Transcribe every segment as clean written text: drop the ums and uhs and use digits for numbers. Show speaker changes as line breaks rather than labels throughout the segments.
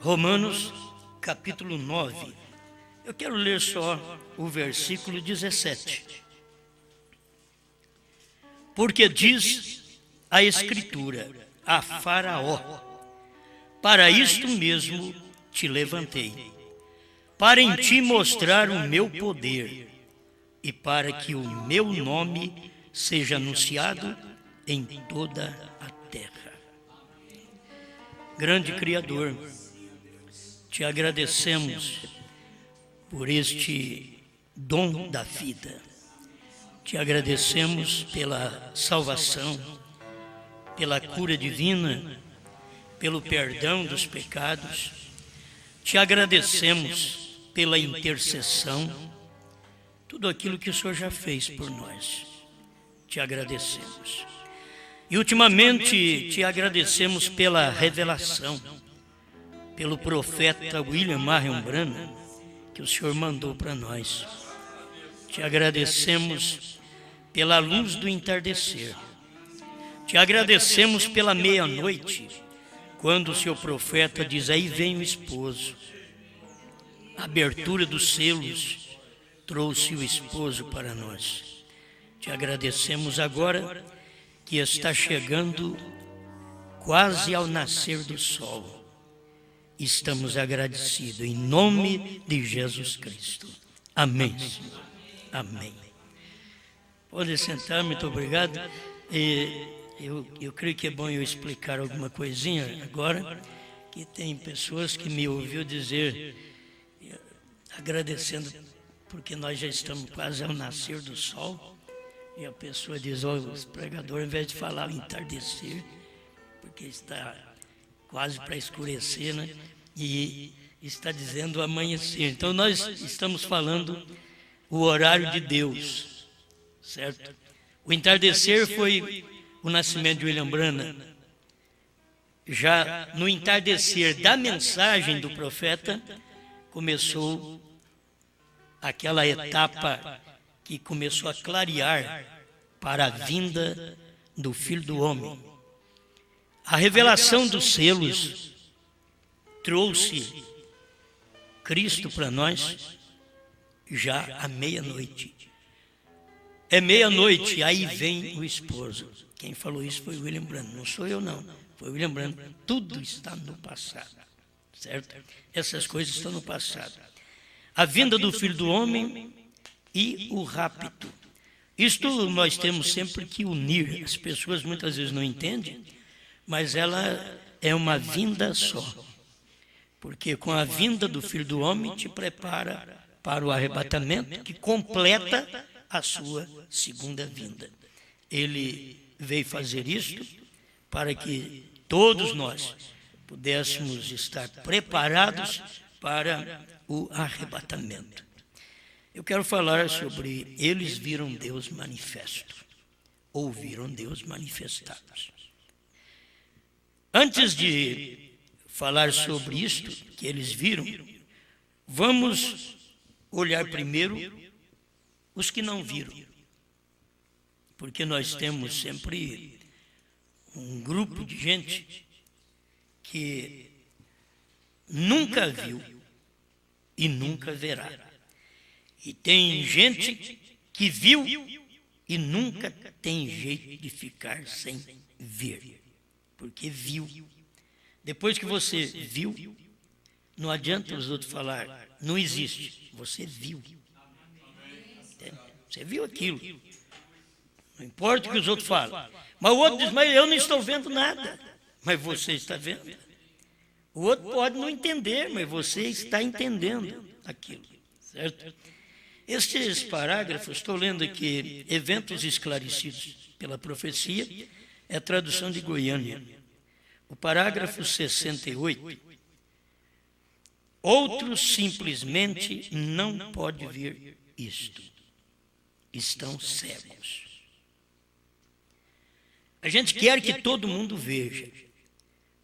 Romanos, capítulo 9. Eu quero ler só o versículo 17. Porque diz a Escritura a Faraó: para isto mesmo te levantei, para em ti mostrar o meu poder e para que o meu nome seja anunciado em toda a terra. Grande Criador, te agradecemos por este dom da vida. Te agradecemos pela salvação, pela cura divina, pelo perdão dos pecados. Te agradecemos pela intercessão, tudo aquilo que o Senhor já fez por nós. Te agradecemos. E ultimamente te agradecemos pela revelação, pelo profeta William Marion Branham, que o Senhor mandou para nós. Te agradecemos pela luz do entardecer. Te agradecemos pela meia-noite, quando o seu profeta diz: aí vem o esposo. A abertura dos selos trouxe o esposo para nós. Te agradecemos agora que está chegando quase ao nascer do sol. Estamos agradecidos em nome de Jesus Cristo. Amém. Amém. Pode sentar, muito obrigado. Eu creio que é bom eu explicar alguma coisinha agora, que tem pessoas que me ouviram dizer, agradecendo, porque nós já estamos quase ao nascer do sol, e a pessoa diz: os pregadores, ao invés de falar o entardecer, porque está quase para escurecer, né? E está dizendo amanhecer. Então nós estamos falando o horário de Deus, certo? O entardecer foi o nascimento de William Branham. Já no entardecer da mensagem do profeta, começou aquela etapa que começou a clarear para a vinda do Filho do Homem. A revelação dos selos trouxe Cristo para nós já à meia-noite. É meia-noite, aí vem o esposo. Quem falou isso foi William Branham, não sou eu não, foi William Branham. Tudo está no passado, certo? Essas coisas estão no passado. A vinda do Filho do Homem e o rapto. Isto nós temos sempre que unir. As pessoas muitas vezes não entendem, mas ela é uma vinda só. Porque com a vinda do Filho do Homem te prepara para o arrebatamento, que completa a sua segunda vinda. Ele veio fazer isto para que todos nós pudéssemos estar preparados para o arrebatamento. Eu quero falar sobre eles viram Deus manifesto, ouviram Deus manifestados. Antes de falar sobre isto que eles viram, vamos olhar primeiro os que não viram. Porque nós temos sempre um grupo de gente que nunca viu e nunca verá. E tem gente que viu e nunca tem jeito de ficar sem ver. Porque viu. Depois que você viu, não adianta os outros falar, não existe. Você viu. Você viu aquilo. Não importa o que os outros falam. Mas o outro diz: mas eu não estou vendo nada. Mas você está vendo. O outro pode não entender, mas você está entendendo aquilo. Certo? Estes parágrafos, estou lendo aqui, eventos esclarecidos pela profecia, é a tradução de Goiânia. O parágrafo 68. Outros simplesmente não podem ver isto. Estão cegos. A gente quer que todo mundo veja,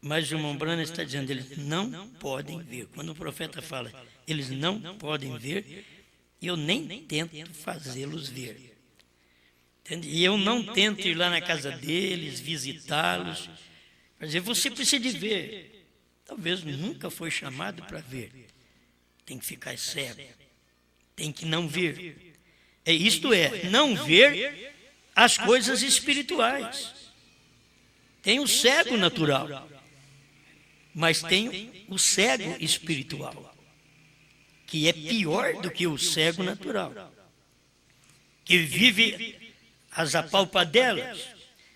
mas o irmão Branham está dizendo, eles não podem ver. Quando o profeta fala, eles não podem ver, eu nem tento fazê-los ver. Entende? E eu não tento ir lá na casa deles, visitá-los, para dizer, você precisa de ver. talvez nunca foi chamado para ver. Tem que ficar cego, tem que não ver. Isto é, não ver as coisas espirituais. Tem o cego natural, mas tem o cego espiritual, que é pior do que o cego natural, que vive as apalpadelas.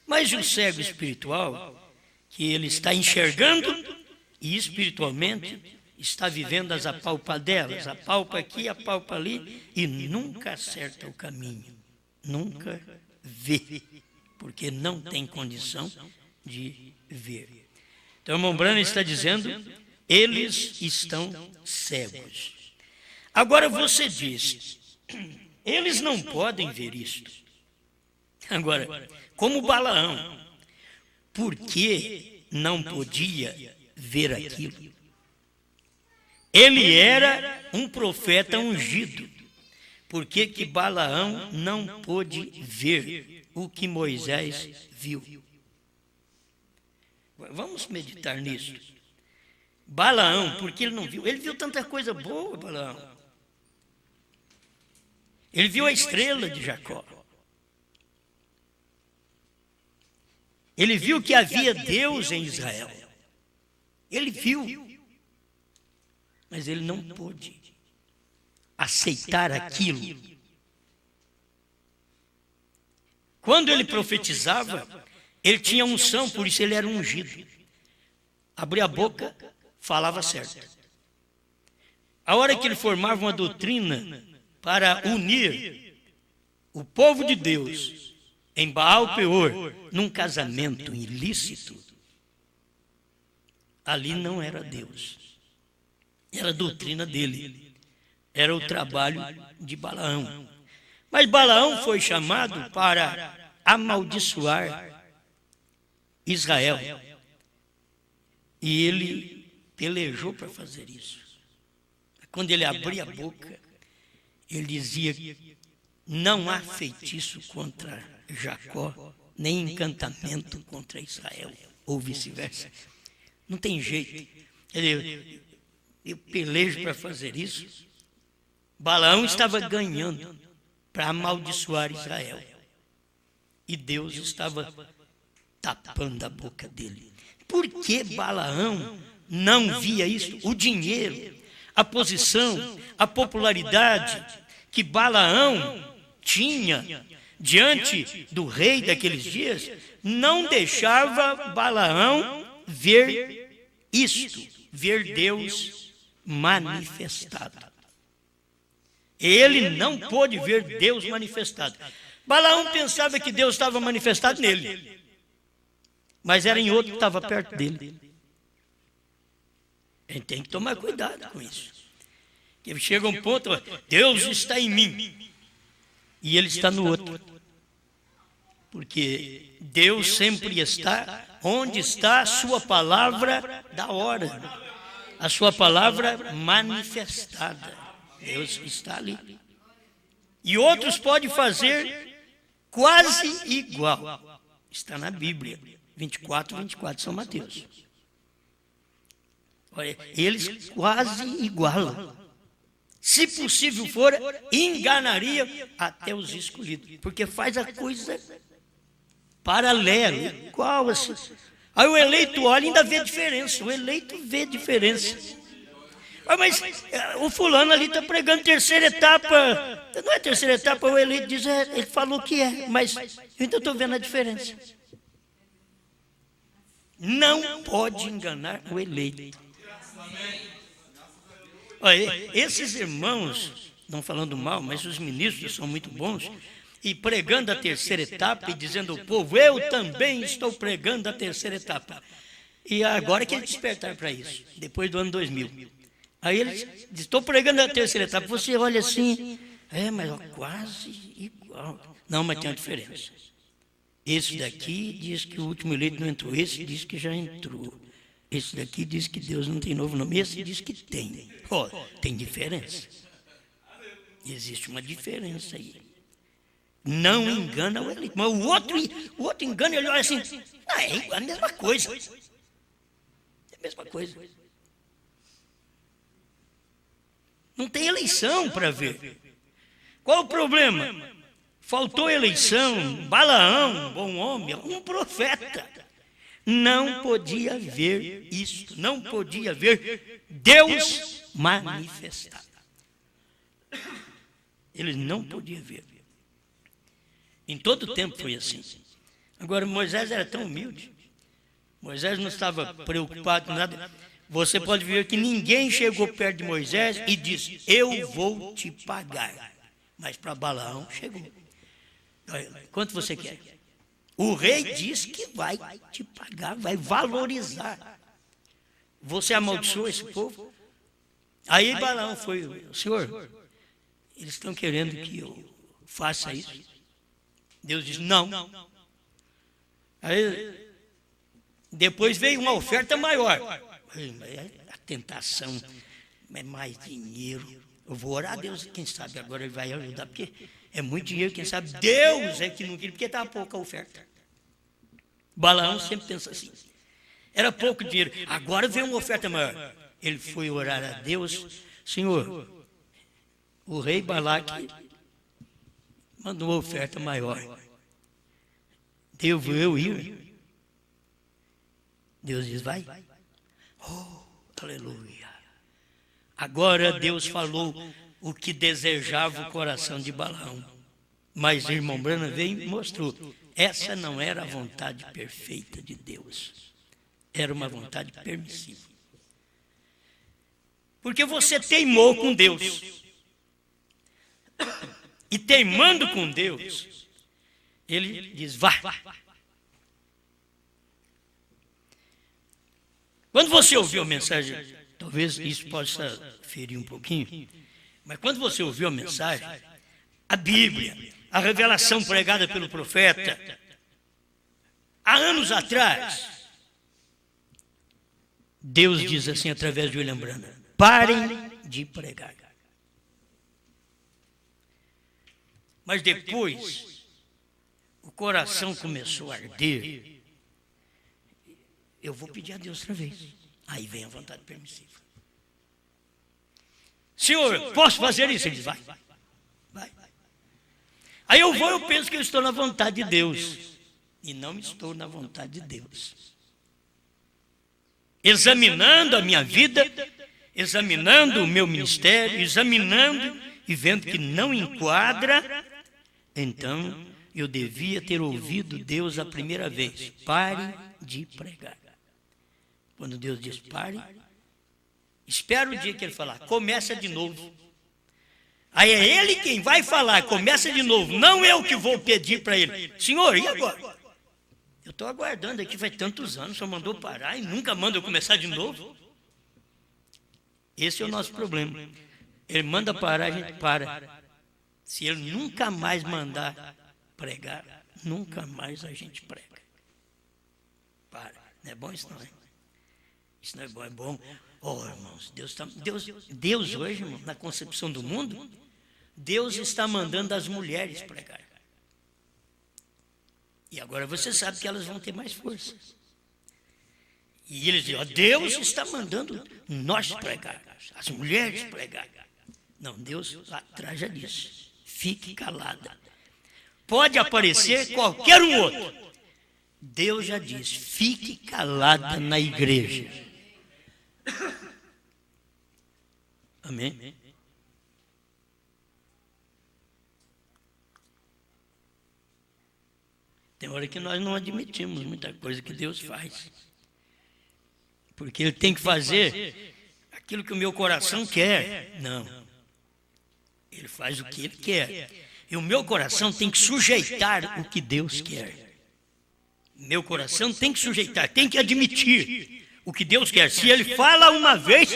Mas o cego espiritual, que ele está enxergando e espiritualmente está vivendo as apalpadelas, apalpa aqui, apalpa ali, e nunca acerta o caminho, nunca vê, porque não tem condição de ver. Então, o irmão Branham está dizendo, eles estão cegos. Agora você diz, eles não podem ver isto. Agora, como Balaão, por que não podia ver aquilo? Ele era um profeta ungido. Por que Balaão não pôde ver o que Moisés viu? Vamos meditar nisso. Balaão, por que ele não viu? Ele viu tanta coisa boa, Balaão. Ele viu a estrela de Jacó. Ele viu que havia Deus em Israel. Ele viu. Mas ele não pôde aceitar aquilo. Quando ele profetizava, ele tinha unção, por isso ele era ungido. Abria a boca, falava certo. A hora que ele formava uma doutrina para unir o povo de Deus em Baal Peor, num casamento ilícito, ali não era Deus. Era a doutrina dele. Era o trabalho de Balaão. Mas Balaão foi chamado para amaldiçoar Israel. E ele pelejou para fazer isso. Quando ele abria a boca, ele dizia: não há feitiço contra Jacó, nem encantamento contra Israel, ou vice-versa. Não tem jeito. Eu pelejo para fazer isso. Balaão estava ganhando para amaldiçoar Israel. E Deus estava tapando a boca dele. Por que Balaão não via isso? O dinheiro, a posição, a popularidade que Balaão tinha diante do rei daqueles dias, não deixava Balaão ver isto, ver Deus manifestado. Ele não pôde ver Deus manifestado. Balaão pensava que Deus estava manifestado nele, mas era em outro que estava perto dele. A gente tem que tomar cuidado com isso. Porque chega um ponto, Deus está em mim, e ele está no outro. Porque Deus sempre está onde está a sua palavra da hora. A sua palavra manifestada. Deus está ali. E outros podem fazer quase igual. Está na Bíblia. 24, São Mateus. Olha, eles quase igualam. Se possível for, enganaria até os escolhidos. Porque faz a coisa paralela, igual assim. Aí o eleito olha e ainda vê diferença. O eleito vê diferença. Mas o fulano ali está pregando terceira etapa. Não é terceira etapa, o eleito diz, ele falou que é, mas eu ainda estou vendo a diferença. Não pode enganar o eleito. Olha, esses irmãos, não falando mal, mas os ministros são muito bons, e pregando a terceira etapa e dizendo ao povo, eu também estou pregando a terceira etapa. E agora que eles despertaram para isso, depois do ano 2000. Aí eles dizem, estou pregando a terceira etapa. Você olha assim, mas quase igual. Não, mas tem uma diferença. Esse daqui diz que o último eleito não entrou, esse diz que já entrou. Esse daqui diz que Deus não tem novo nome, esse diz que tem. Tem diferença. Existe uma diferença aí. Não engana o eleito. Mas o outro engana, ele olha assim, é a mesma coisa. a mesma coisa. Não tem eleição para ver. Qual o problema? Faltou eleição, Balaão, bom homem, um profeta. Não podia ver isto, não podia ver Deus manifestado. Ele não podia ver. Em todo o tempo foi assim. Agora, Moisés era tão humilde. Moisés não estava preocupado com nada. Você pode ver que ninguém chegou perto de Moisés e disse, eu vou te pagar. Mas para Balaão chegou. Quanto você quer? O rei diz que vai te pagar, vai valorizar. Você amaldiçoou esse povo? Aí Balaão foi, Senhor, eles estão querendo que eu faça isso. Deus diz, não. Aí, depois veio uma oferta maior. A tentação é mais dinheiro. Eu vou orar a Deus, quem sabe agora ele vai ajudar, porque é muito dinheiro, quem sabe Deus é que não queria, porque estava pouca oferta. Balaão sempre pensa assim. Era pouco dinheiro, agora veio uma oferta maior. Ele foi orar a Deus, Senhor, o rei Balaque mandou uma oferta maior. Devo eu ir? Deus diz, vai. Oh, aleluia. Agora Deus falou o que desejava o coração de Balaão. Mas irmão Branham veio e mostrou. Essa não era a vontade perfeita de Deus. Era uma vontade permissiva. Porque você teimou com Deus. E teimando com Deus, ele diz, vá. Quando você ouviu a mensagem, talvez isso possa ferir um pouquinho, mas quando você ouviu a mensagem, a Bíblia, a revelação pregada pelo profeta, há anos atrás, Deus diz assim através de William Branham, parem de pregar. Mas depois, o coração começou a arder. Eu vou pedir a Deus outra vez. Aí vem a vontade permissiva. Senhor, posso fazer isso? Ele diz, vai. Aí eu vou, eu penso que eu estou na vontade de Deus. E não estou na vontade de Deus. Examinando a minha vida, examinando o meu ministério, examinando e vendo que não enquadra, então eu devia ter ouvido Deus a primeira vez. Pare de pregar. Quando Deus diz pare, espera o dia que ele falar, começa de novo. Aí é ele quem vai falar, começa de novo, não eu que vou pedir para ele. Senhor, e agora? Eu estou aguardando aqui faz tantos anos, só mandou parar e nunca manda eu começar de novo. Esse é o nosso problema. Ele manda parar, a gente para. Se ele nunca mais mandar pregar, nunca mais a gente prega. Para. Não é bom isso não, é? Isso não é bom, é bom. Oh, irmãos, Deus hoje, irmão, na concepção do mundo, Deus está mandando as mulheres pregar. E agora você sabe que elas vão ter mais força. E eles dizem, Deus está mandando nós pregar, as mulheres pregar. Não, Deus lá atrás já disse, fique calada. Pode aparecer qualquer um outro. Deus já disse, fique calada na igreja. Amém? Tem hora que nós não admitimos muita coisa que Deus faz. Porque Ele tem que fazer aquilo que o meu coração quer. Não. Ele faz o que Ele quer. E o meu coração tem que sujeitar o que Deus quer. Meu coração tem que sujeitar, tem que admitir o que Deus quer. Se Ele fala uma vez,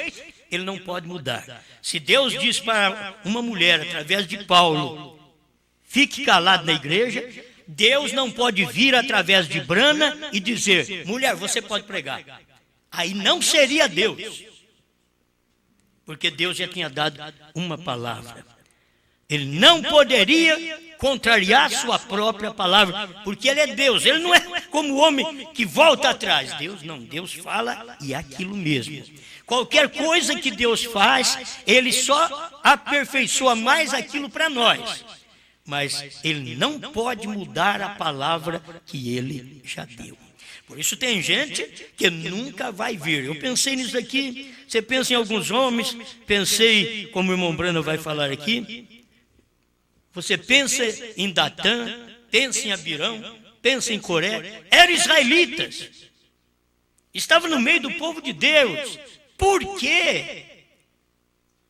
Ele não pode mudar. Se Deus diz para uma mulher, através de Paulo, fique calado na igreja, Deus não pode vir através de Brana e dizer, mulher, você pode pregar. Aí não seria Deus. Porque Deus já tinha dado uma palavra. Ele não poderia contrariar sua própria palavra, porque ele é Deus. Ele não é como o homem que volta atrás. Deus não, Deus fala e é aquilo mesmo. Qualquer coisa que Deus faz, ele só aperfeiçoa mais aquilo para nós. Mas ele não pode mudar a palavra que ele já deu. Por isso tem gente que nunca vai ver. Eu pensei nisso aqui, você pensa em alguns homens, pensei, como o irmão Brano vai falar aqui, você pensa em Datã, pensa em Abirão, pensa em Coré, eram israelitas, estavam no meio do povo de Deus. Por quê?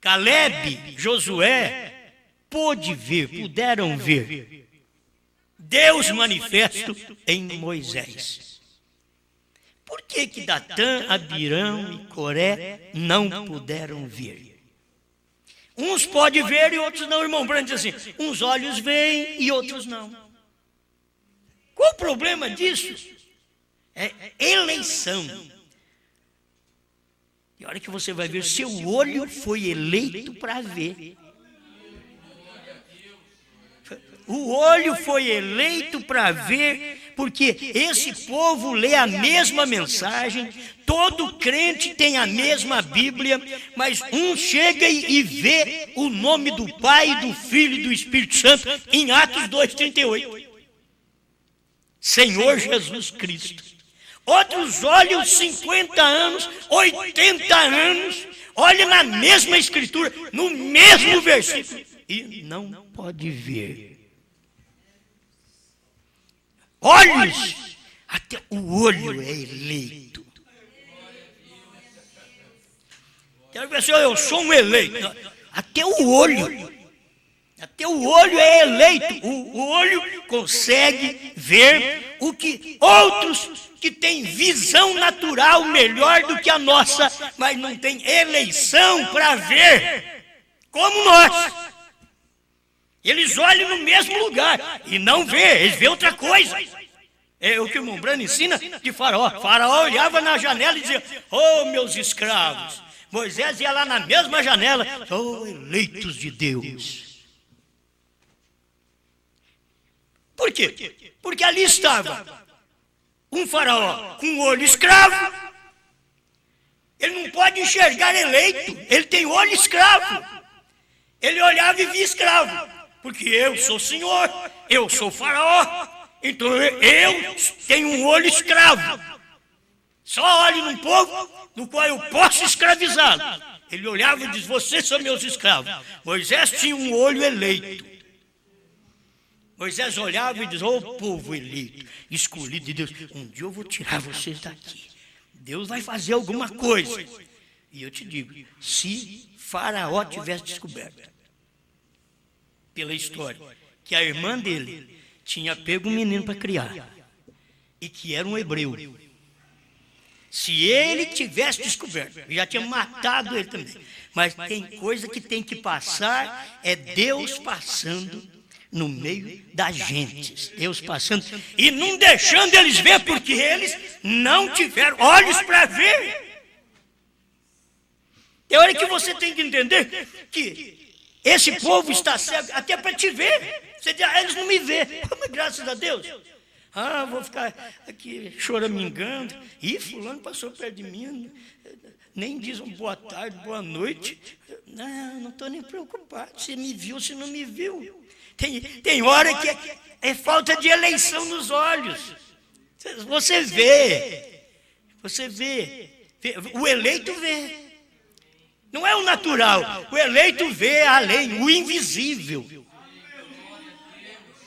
Caleb, Josué, puderam ver Deus manifesto em Moisés. Por que Datã, Abirão e Coré não puderam ver? Uns podem ver e outros não, irmão Brando diz assim, uns olhos veem e outros não. Qual o problema disso? É eleição. E a hora que você vai ver, seu olho foi eleito para ver. O olho foi eleito para ver, porque esse povo lê a mesma mensagem, todo crente tem a mesma Bíblia, mas um chega e vê o nome do Pai, do Filho e do Espírito Santo em Atos 2,38. Senhor Jesus Cristo. Outros olham 50 anos, 80 anos, olham na mesma escritura, no mesmo versículo, e não pode ver. Olhos, até o olho é eleito. Quero ver se eu sou um eleito. Até o olho é eleito. O olho consegue ver o que outros que têm visão natural melhor do que a nossa, mas não tem eleição para ver, como nós. Eles olham no mesmo lugar e não vê, eles vê outra coisa. É o que o irmão Brano ensina de Faraó. Faraó olhava na janela e dizia, oh, meus escravos. Moisés ia lá na mesma janela, oh, eleitos de Deus. Por quê? Porque ali estava um faraó com o olho escravo. Ele não pode enxergar eleito, ele tem olho escravo. Ele olhava e via escravo. Porque eu sou senhor, eu sou faraó, então eu tenho um olho escravo. Só olho num povo no qual eu posso escravizá-lo. Ele olhava e dizia, vocês são meus escravos. Moisés tinha um olho eleito. Moisés olhava e dizia, ô povo eleito, escolhido de Deus, um dia eu vou tirar vocês daqui. Deus vai fazer alguma coisa. E eu te digo, se Faraó tivesse descoberto, pela história, que a irmã dele tinha pego um menino para criar e que era um hebreu. Se ele tivesse descoberto, já tinha matado ele também. Mas tem coisa que tem que passar, é Deus passando no meio das gentes. Deus passando e não deixando eles ver, porque eles não tiveram olhos para ver. Tem hora que você tem que entender que esse povo está cego até para te ver. Você diz, eles não me vêem. Mas graças a Deus. Vou ficar aqui choramingando. Ih, fulano passou perto de mim. Nem diz um boa tarde, boa noite. Não estou nem preocupado. Se me viu, se não me viu. Tem hora que é falta de eleição nos olhos. Você vê. O eleito vê. Não é o natural, o eleito vê além, o invisível.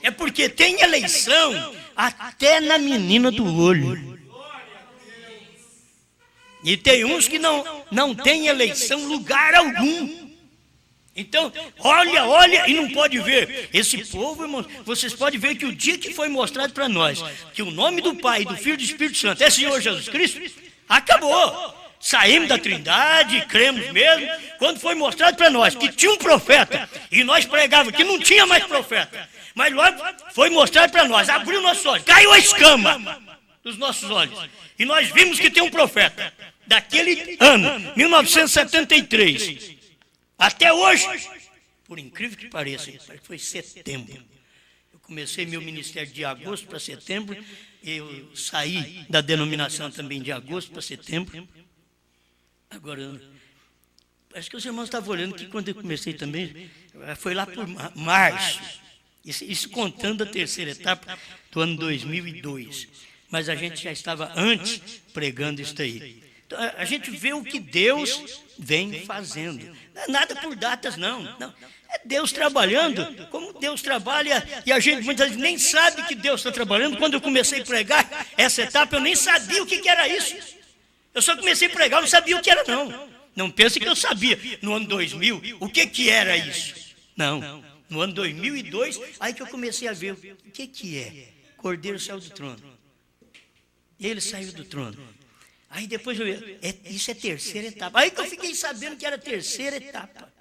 É porque tem eleição até na menina do olho. E tem uns que não tem eleição lugar algum. Então, olha e não pode ver. Esse povo, irmãos, vocês podem ver que o dia que foi mostrado para nós, que o nome do Pai, do Filho e do Espírito Santo é Senhor Jesus Cristo, acabou. Saímos da Trindade, cremos mesmo, quando foi mostrado para nós que tinha um profeta, e nós pregávamos que não tinha mais profeta, mas logo foi mostrado para nós, abriu nossos olhos, caiu a escama dos nossos olhos, e nós vimos que tem um profeta, daquele ano, 1973, até hoje, por incrível que pareça, foi setembro. Eu comecei meu ministério de agosto para setembro, eu saí da denominação também de agosto para setembro. Agora, acho que os irmãos estavam olhando que quando eu comecei também, foi lá por março, isso contando a terceira etapa do ano 2002. Mas a gente já estava antes pregando isso aí. Então, a gente vê o que Deus vem fazendo. Não é nada por datas, não. É Deus trabalhando, como Deus trabalha, e a gente muitas vezes nem sabe que Deus está trabalhando. Quando eu comecei a pregar essa etapa, eu nem sabia o que era isso. Eu só comecei a pregar, eu não sabia o que era, não. Não pense que eu sabia, no ano 2000, o que era isso. Não, no ano 2002, aí que eu comecei a ver o que é. Cordeiro saiu do trono. Ele saiu do trono. Aí depois eu vi, isso é terceira etapa. Aí que eu fiquei sabendo que era terceira etapa.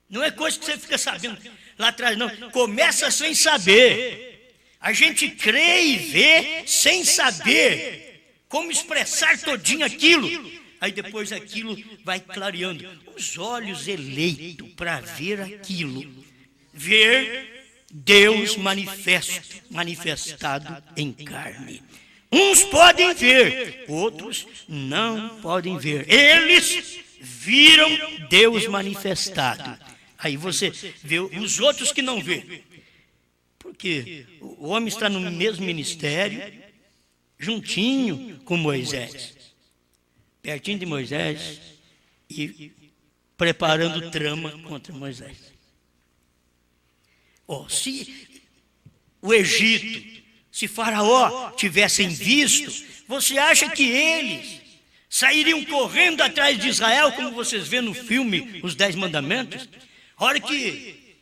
Não é coisa que você fica sabendo lá atrás, não. Começa sem saber. A gente crê e vê sem saber como expressar todinho aquilo. Aí depois aquilo vai clareando. Os olhos eleitos para ver aquilo. Ver Deus manifestado em carne. Uns podem ver, outros não podem ver. Eles viram Deus manifestado. Aí você vê os outros que não vê. Porque o homem está no mesmo ministério, juntinho com Moisés. Pertinho de Moisés e preparando trama contra Moisés. Se o Egito, se Faraó tivessem visto, você acha que eles sairiam correndo atrás de Israel, como vocês vêem no filme Os 10 Mandamentos? A hora que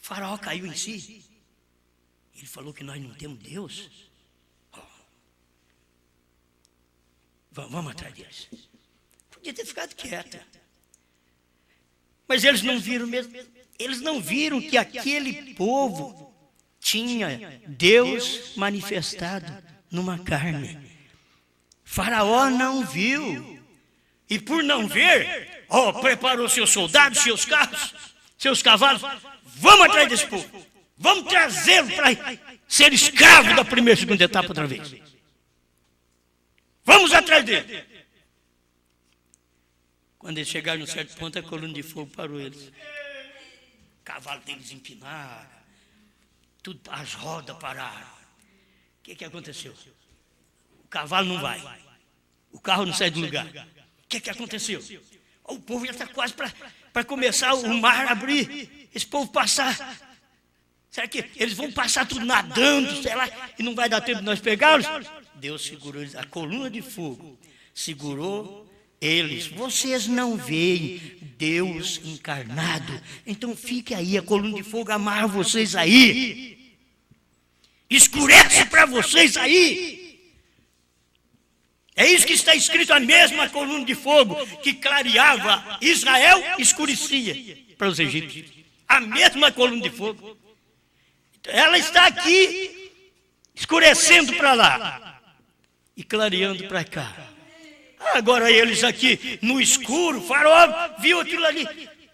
Faraó caiu em si, ele falou que nós não temos Deus. Vamos atrás deles. Podia ter ficado quieta. Mas eles não viram mesmo. Eles não viram que aquele povo tinha Deus manifestado numa carne. Faraó não viu. E por não ver, preparou seus soldados, seus carros, seus cavalos. Vamos atrás desse povo. Vamos trazê-lo para ser escravo da primeira e segunda etapa outra vez. Vamos atrás dele. Quando eles chegaram num certo ponto, a coluna de fogo parou eles. O cavalo deles empinaram. Tudo, as rodas pararam. O que aconteceu? O cavalo não vai. O carro não sai do lugar. O que aconteceu? O povo já está quase para começar o mar a abrir. Esse povo passar. Será que eles vão passar tudo nadando, sei lá, e não vai dar tempo de nós pegá-los? Deus segurou eles, a coluna de fogo segurou eles. Vocês não veem Deus encarnado, então fique aí, a coluna de fogo amarra vocês aí, escurece para vocês aí. É isso que está escrito, a mesma coluna de fogo que clareava Israel, escurecia para os egípcios. A mesma coluna de fogo. Ela está aqui, escurecendo para lá e clareando para cá. Agora eles aqui no escuro, Faraó viu aquilo ali.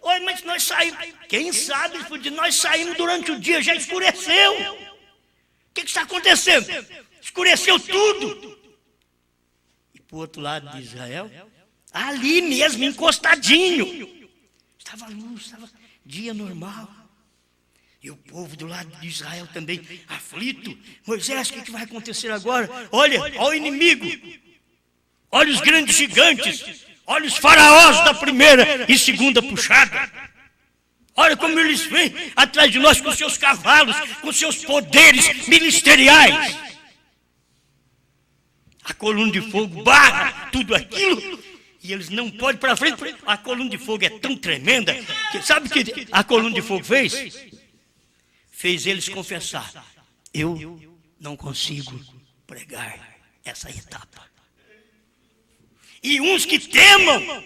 Oi, mas nós saímos. Quem sabe, nós saímos durante o dia, já escureceu. O que está acontecendo? Escureceu tudo. E para o outro lado de Israel, ali mesmo, encostadinho, estava luz, estava dia normal. E o povo do lado de Israel também aflito. Moisés, o que vai acontecer agora? Olha o inimigo. Olha os grandes gigantes. Olha os faraós da primeira e segunda puxada. Olha como eles vêm atrás de nós com seus cavalos, com seus poderes ministeriais. A coluna de fogo barra tudo aquilo. E eles não podem para frente. A coluna de fogo é tão tremenda. Sabe o que a coluna de fogo fez? Fez eles confessar, eu não consigo pregar essa etapa. E uns que temam,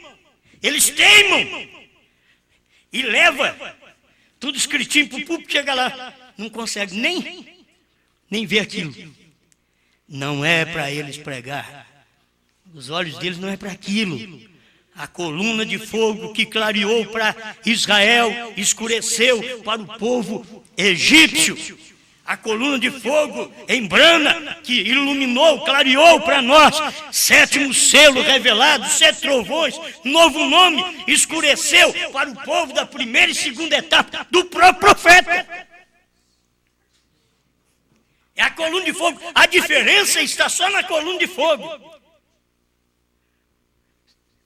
eles teimam, e leva tudo escritinho para o público, chega lá, não consegue nem ver aquilo. Não é para eles pregar, os olhos deles não é para aquilo. A coluna de fogo que clareou para Israel, escureceu para o povo egípcio. A coluna de fogo em brana que iluminou, clareou para nós. 7º selo revelado, 7 trovões, novo nome, escureceu para o povo da primeira e segunda etapa do próprio profeta. É a coluna de fogo. A diferença está só na coluna de fogo.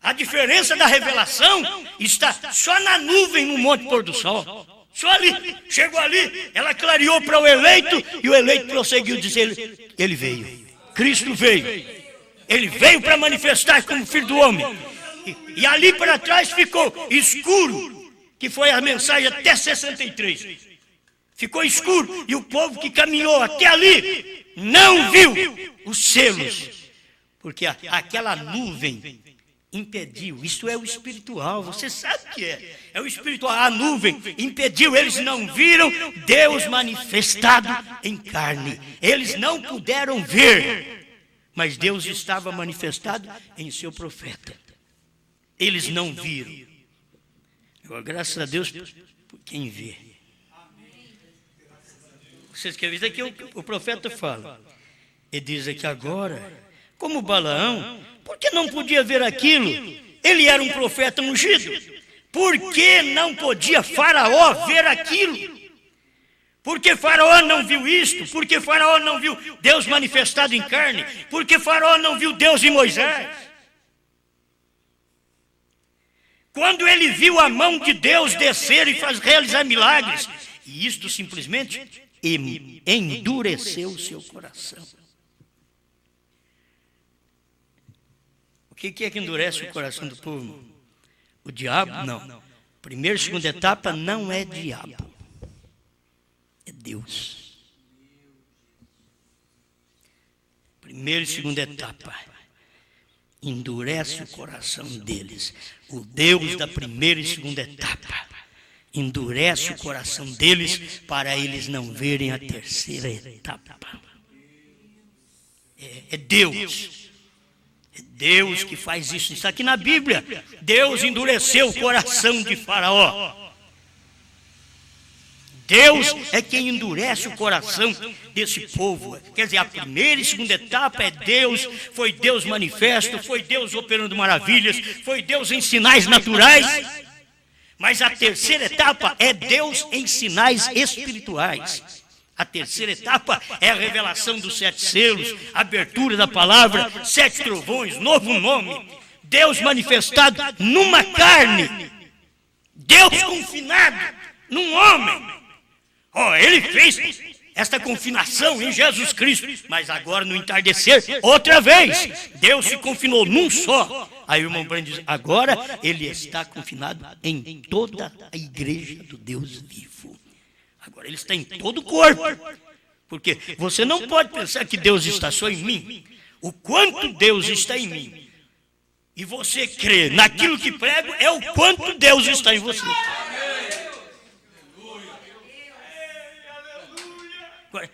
A diferença da revelação está só na nuvem no Monte Pôr do Sol. Só ali, chegou ali, ela clareou para o eleito, e o eleito prosseguiu dizendo, ele veio, Cristo veio, ele veio para manifestar como Filho do Homem, e ali para trás ficou escuro, que foi a mensagem até 63, ficou escuro, e o povo que caminhou até ali, não viu os selos, porque aquela nuvem impediu, isso é o espiritual, você sabe o que é o espiritual, a nuvem impediu, eles não viram Deus manifestado em carne, eles não puderam ver, mas Deus estava manifestado em seu profeta, eles não viram. Graças a Deus por quem vê. Vocês querem ver aqui o profeta fala, ele diz aqui agora, como Balaão, porque não podia ver aquilo? Ele era um profeta ungido. Por que não podia Faraó ver aquilo? Porque Faraó não viu isto? Porque Faraó não viu Deus manifestado em carne? Porque Faraó não viu Deus em Moisés? Quando ele viu a mão de Deus descer e realizar milagres, e isto simplesmente endureceu o seu coração. O que é que endurece o coração do povo? O diabo? Não. Primeira e segunda etapa não é diabo. É Deus. Primeira e segunda etapa. Endurece o coração deles. O Deus da primeira e segunda etapa. Endurece o coração deles para eles não verem a terceira etapa. É Deus. Deus que faz isso, está aqui na Bíblia. Deus endureceu o coração de Faraó. Deus é quem endurece o coração desse povo. Quer dizer, a primeira e segunda etapa é Deus, foi Deus manifesto, foi Deus operando maravilhas, foi Deus em sinais naturais. Mas a terceira etapa é Deus em sinais espirituais. A terceira etapa é a revelação dos 7 selos, a abertura da palavra, 7 trovões, novo nome. Deus manifestado numa carne. Deus confinado num homem. Ele fez esta confinação em Jesus Cristo. Mas agora no entardecer, outra vez, Deus se confinou num só. Aí o irmão Brand diz, agora ele está confinado em toda a igreja do Deus vivo. Agora ele está em todo o corpo, porque você não pode pensar que Deus está só em mim. O quanto Deus está em mim e você crê naquilo que prego é o quanto Deus está em você.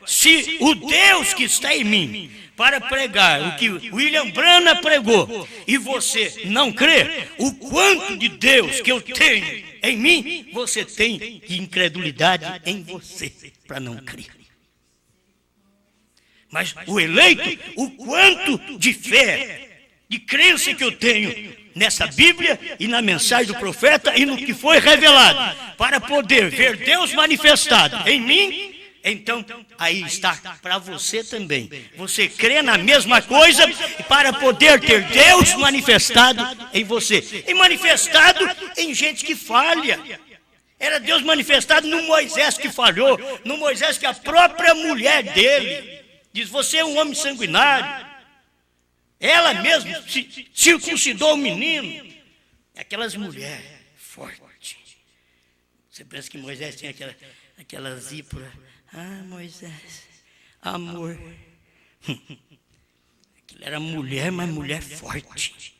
Se o Deus que está em mim para pregar o que William Branham pregou e você não crê, o quanto de Deus que eu tenho em mim, você tem de incredulidade em você para não crer. Mas o eleito, o quanto de fé, de crença que eu tenho nessa Bíblia e na mensagem do profeta e no que foi revelado, para poder ver Deus manifestado em mim, então aí está para você também. Você crê na mesma coisa para poder ter Deus manifestado em você. E manifestado em gente que falha. Era Deus manifestado no Moisés que falhou, no Moisés que a própria mulher dele diz, você é um homem sanguinário. Ela mesma circuncidou o menino. Aquelas mulheres fortes. Você pensa que Moisés tinha aquela zípora. Ah, Moisés, amor. Aquilo era mulher, mas mulher forte.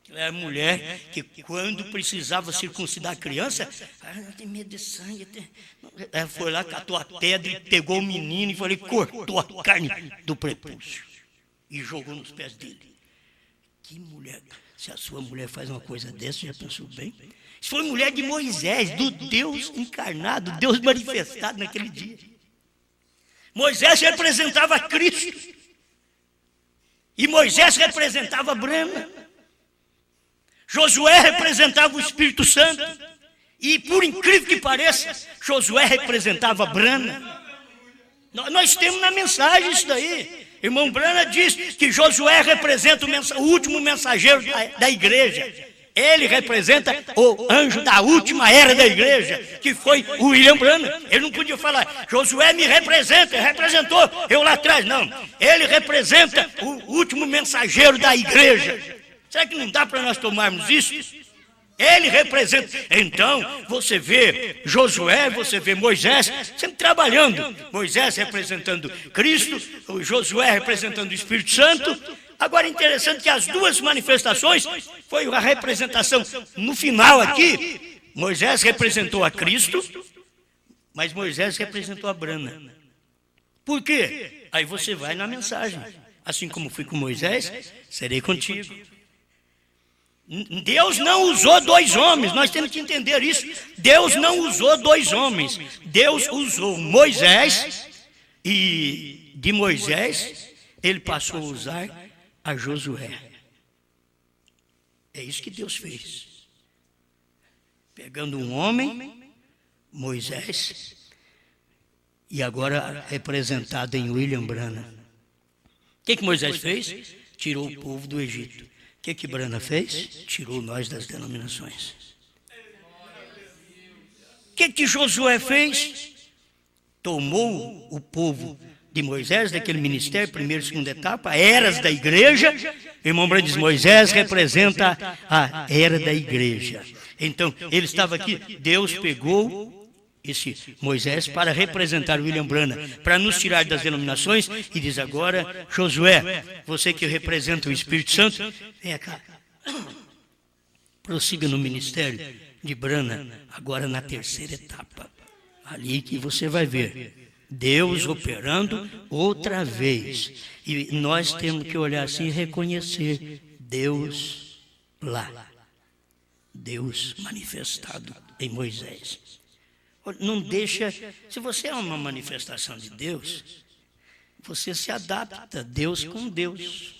Aquilo era mulher que quando precisava circuncidar a criança, tem medo de sangue. Ela foi lá, catou a pedra e pegou o menino e cortou a carne do prepúcio e jogou nos pés dele. Que mulher, se a sua mulher faz uma coisa dessa, já pensou bem? Isso foi mulher de Moisés, do Deus encarnado, Deus manifestado naquele dia. Moisés representava Cristo. E Moisés representava Brana. Josué representava o Espírito Santo. E por incrível que pareça, Josué representava Brana. Nós temos na mensagem isso daí. Irmão Brana diz que Josué representa o último mensageiro da igreja. Ele representa o anjo da última era da igreja, que foi o William Branham. Ele não podia falar, Josué me representa, representou eu lá atrás. Não, ele representa o último mensageiro da igreja. Será que não dá para nós tomarmos isso? Ele representa. Então, você vê Josué, você vê Moisés, sempre trabalhando. Moisés representando Cristo, o Josué representando o Espírito Santo. Agora, interessante que as duas manifestações foi a representação. No final aqui, Moisés representou a Cristo, mas Moisés representou a Brana. Por quê? Aí você vai na mensagem. Assim como fui com Moisés, serei contigo. Deus não usou dois homens, nós temos que entender isso. Deus não usou dois homens. Deus usou Moisés, e de Moisés ele passou a usar a Josué. É isso que Deus fez. Pegando um homem, Moisés, e agora representado em William Branham. O que Moisés fez? Tirou o povo do Egito. O que Branham fez? Tirou nós das denominações. O que Josué fez? Tomou o povo de Moisés, daquele ministério, primeira e segunda etapa, eras da igreja. O irmão Branham diz, Moisés representa a era da igreja. Então, ele estava aqui, Deus pegou esse Moisés para representar William Branham, para nos tirar das denominações, e diz agora, Josué, você que representa o Espírito Santo, vem cá, prossiga no ministério de Branham, agora na terceira etapa, ali que você vai ver Deus operando outra vez, e nós temos que olhar assim e reconhecer Deus lá, Deus manifestado em Moisés. Não deixa, se você é uma manifestação de Deus, você se adapta, Deus com Deus.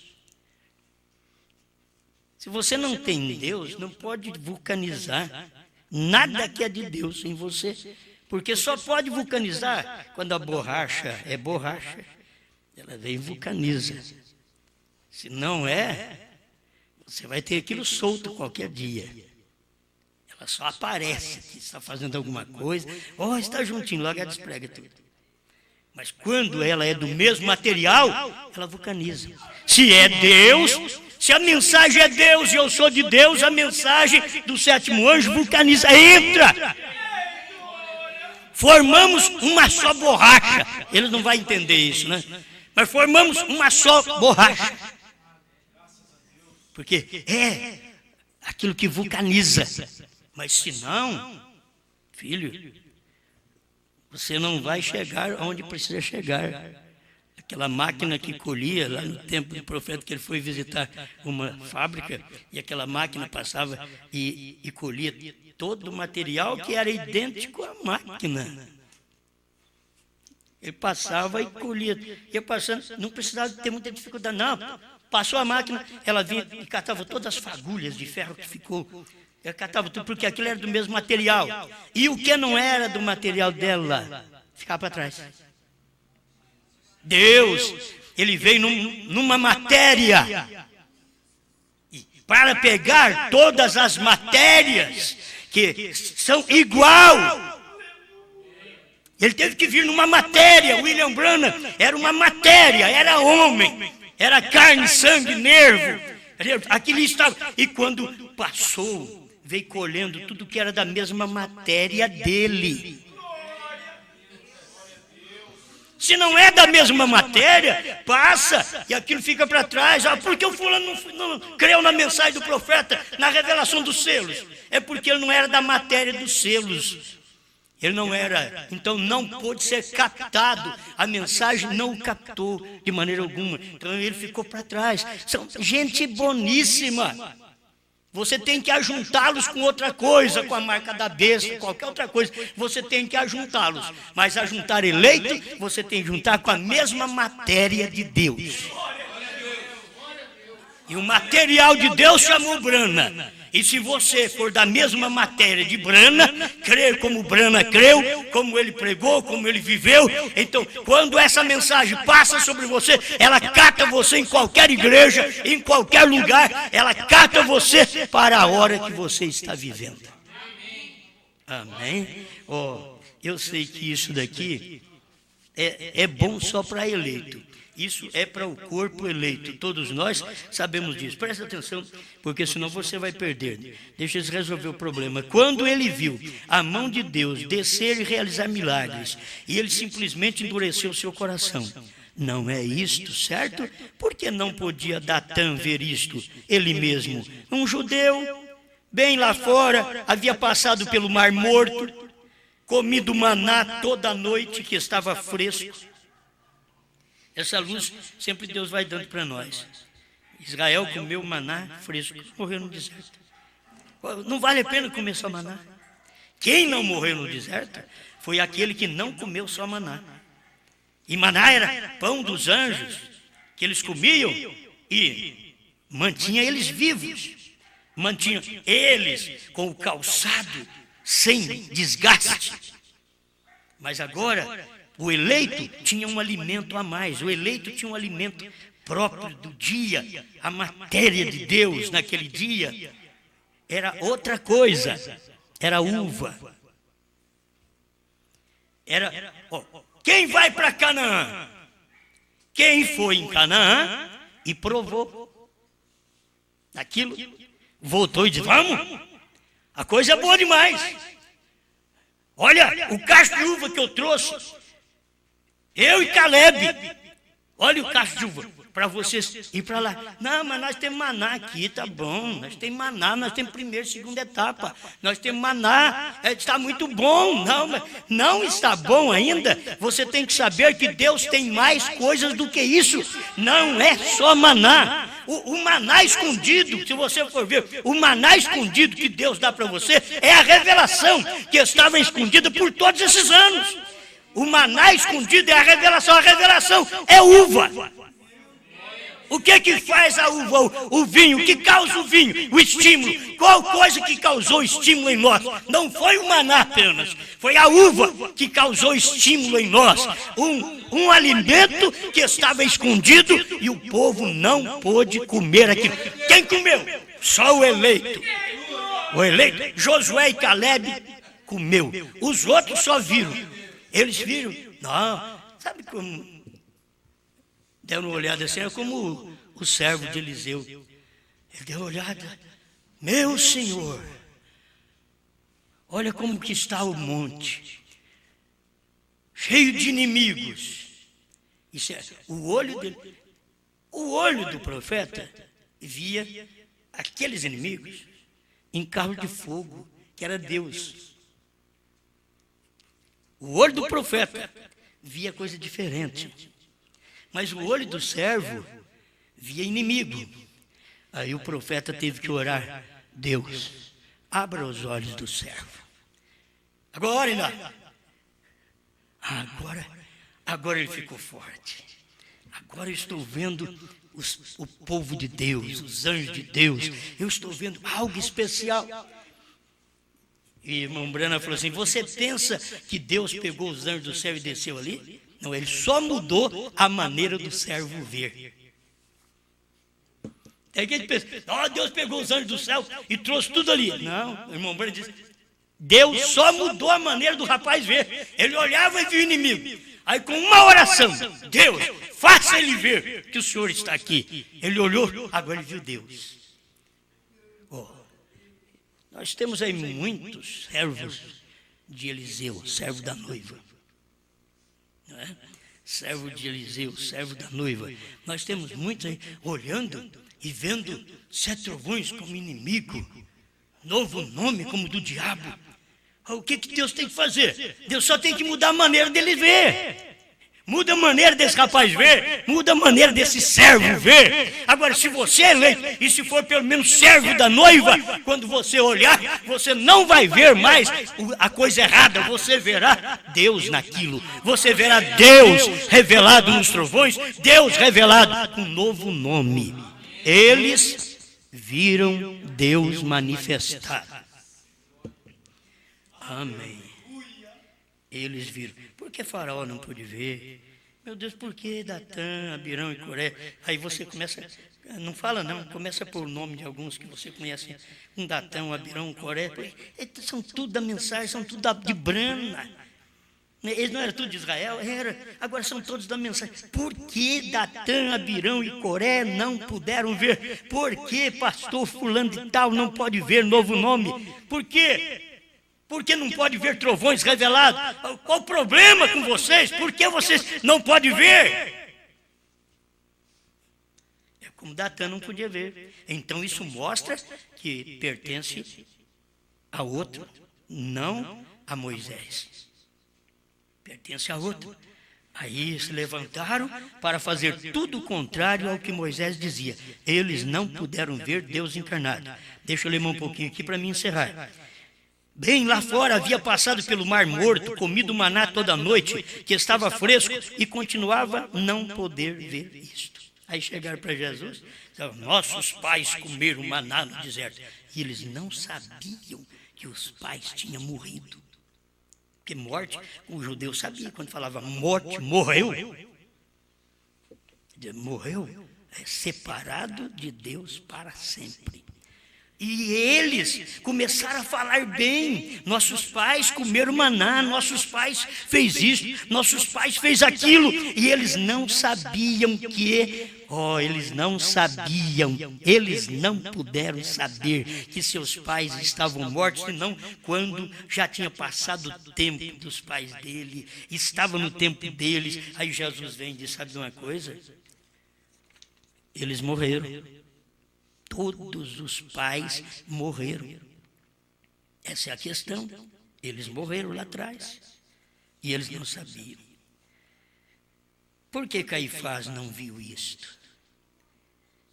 Se você não tem Deus, não pode vulcanizar nada que é de Deus em você, porque só pode vulcanizar quando a borracha é borracha, ela vem e vulcaniza. Se não é, você vai ter aquilo solto qualquer dia. Ela só aparece que está fazendo alguma coisa, está juntinho, logo ela desprega tudo. Mas quando ela é do mesmo material, ela vulcaniza. Se é Deus, se a mensagem é Deus e eu sou de Deus, a mensagem do sétimo anjo vulcaniza, entra. Formamos uma só borracha. Eles não vão entender isso, né? Mas formamos uma só borracha. Porque é aquilo que vulcaniza. Mas se não, filho, você não vai chegar onde precisa chegar. Aquela máquina que colhia lá no tempo do profeta, que ele foi visitar uma fábrica, e aquela máquina passava e colhia todo o material que era idêntico à máquina. Ele passava e colhia. Ia passando, não precisava ter muita dificuldade, não. Passou a máquina, ela vinha e catava todas as fagulhas de ferro que ficou. Ela catava tudo, porque aquilo era do mesmo material. E o que não era do material dela, ficava para trás. Deus, ele veio numa matéria. E para pegar todas as matérias que são igual, ele teve que vir numa matéria. William Branham era uma matéria, era homem, era carne, sangue, nervo. Aquilo estava. E quando passou, veio colhendo tudo que era da mesma matéria dele. Se não é da mesma matéria, passa e aquilo fica para trás. Porque o fulano não creu na mensagem do profeta, na revelação dos selos. É porque ele não era da matéria dos selos. Ele não era, então não pôde ser captado. A mensagem não o captou de maneira alguma. Então ele ficou para trás. São gente boníssima. Você tem que ajuntá-los com outra coisa, com a marca da besta, qualquer outra coisa. Você tem que ajuntá-los. Mas ajuntar eleito, você tem que juntar com a mesma matéria de Deus. E o material de Deus chamou Brana. E se você for da mesma matéria de Brana, crer como Brana creu, como ele pregou, como ele viveu, então quando essa mensagem passa sobre você, ela cata você em qualquer igreja, em qualquer lugar, ela cata você para a hora que você está vivendo. Amém? Eu sei que isso daqui é bom só para eleito. Isso é para o corpo eleito. Todos nós sabemos disso. Presta atenção, porque senão você vai perder. Deixa eles resolver o problema. Quando ele viu a mão de Deus descer e realizar milagres, e ele simplesmente endureceu o seu coração. Não é isto, certo? Por que não podia Datã ver isto? Ele mesmo, um judeu, bem lá fora, havia passado pelo Mar Morto, comido maná toda a noite, que estava fresco. Essa luz sempre Deus vai dando para nós. Israel comeu maná fresco, morreu no deserto. Não vale a pena comer só maná. Quem não morreu no deserto foi aquele que não comeu só maná. E maná era pão dos anjos, que eles comiam e mantinha eles vivos. Mantinha eles com o calçado sem desgaste. Mas agora o eleito tinha um alimento a mais. O eleito tinha um alimento próprio do dia. A matéria de Deus naquele dia era outra coisa. Era uva. Quem vai para Canaã? Quem foi em Canaã e provou aquilo, voltou e disse: vamos, a coisa é boa demais. Olha o cacho de uva que eu trouxe. Eu e Caleb, olha o cacho de uva, para vocês ir para lá. Não, mas nós temos maná aqui, tá bom. Nós temos maná, nós temos primeira e segunda etapa. Nós temos maná, está muito bom. Não, mas não está bom ainda. Você tem que saber que Deus tem mais coisas do que isso. Não é só maná. O maná escondido, se você for ver, o maná escondido que Deus dá para você é a revelação que estava escondida por todos esses anos. O maná escondido é a revelação é uva. O que faz a uva, o vinho? O que causa o vinho? O estímulo. Qual coisa que causou estímulo em nós? Não foi o maná apenas, foi a uva que causou estímulo em nós. Um alimento que estava escondido e o povo não pôde comer aquilo. Quem comeu? Só o eleito. O eleito, Josué e Caleb comeu. Os outros só viram. Eles viram, não, sabe como, deram uma olhada assim, é como o servo de Eliseu. Ele deu uma olhada, meu Senhor, olha como que está o monte, cheio de inimigos. Isso é, o olho do profeta via aqueles inimigos em carro de fogo, que era Deus. O olho do profeta via coisa diferente, mas o olho do servo via inimigo. Aí o profeta teve que orar: Deus, abra os olhos do servo. Agora ele ficou forte. Agora eu estou vendo o povo de Deus, os anjos de Deus. Eu estou vendo algo especial. E irmão Brana falou assim: você pensa que Deus pegou os anjos do céu e desceu ali? Não, ele só mudou a maneira do servo ver. Aí quem pensa: Deus pegou os anjos do céu e trouxe tudo ali. Não, o irmão Brana disse: Deus só mudou a maneira do rapaz ver. Ele olhava e via o inimigo. Aí com uma oração: Deus, faça ele ver que o Senhor está aqui. Ele olhou, agora ele viu Deus. Nós temos aí muitos servos de Eliseu, servo da noiva. Não é? Servo de Eliseu, servo da noiva. Nós temos muitos aí olhando e vendo 7 trovões como inimigo, novo nome como do diabo. O que Deus tem que fazer? Deus só tem que mudar a maneira dele ver. Muda a maneira desse rapaz ver, muda a maneira desse servo ver. Agora, se você é eleito, e se for pelo menos servo da noiva, quando você olhar, você não vai ver mais a coisa errada, você verá Deus naquilo. Você verá Deus revelado nos trovões, Deus revelado com um novo nome. Eles viram Deus manifestado. Amém. Eles viram. Por que Faraó não pôde ver? Meu Deus, por que Datã, Abirão e Coré? Aí você começa, não fala não, começa por nome de alguns que você conhece. Um Datã, um Abirão, um Coré. São tudo da mensagem, são tudo de Brana. Eles não eram tudo de Israel? Era. Agora são todos da mensagem. Por que Datã, Abirão e Coré não puderam ver? Por que pastor fulano de tal não pode ver novo nome? Por quê? Porque não pode ver trovões revelados? Qual o problema com vocês? Por que vocês não podem ver? É como Datã não podia ver. Então isso mostra que pertence a outro, não a Moisés. Pertence a outro. Aí se levantaram para fazer tudo o contrário ao que Moisés dizia. Eles não puderam ver Deus encarnado. Deixa eu ler um pouquinho aqui para me encerrar. Bem lá fora havia passado pelo mar morto, comido maná toda noite, que estava fresco, e continuava a não poder ver isto. Aí chegaram para Jesus, nossos pais comeram maná no deserto. E eles não sabiam que os pais tinham morrido. Porque morte, o judeu sabia, quando falava morte, morreu. Morreu, é separado de Deus para sempre. E eles começaram a falar bem. Nossos pais comeram maná, nossos pais fez isso, nossos pais fez aquilo. E eles não sabiam eles não puderam saber que seus pais estavam mortos, senão quando já tinha passado o tempo dos pais dele, estava no tempo deles. Aí Jesus vem e diz, sabe de uma coisa? Eles morreram. Todos os pais morreram. Essa é a questão. Eles morreram lá atrás. E eles não sabiam. Por que Caifás não viu isto?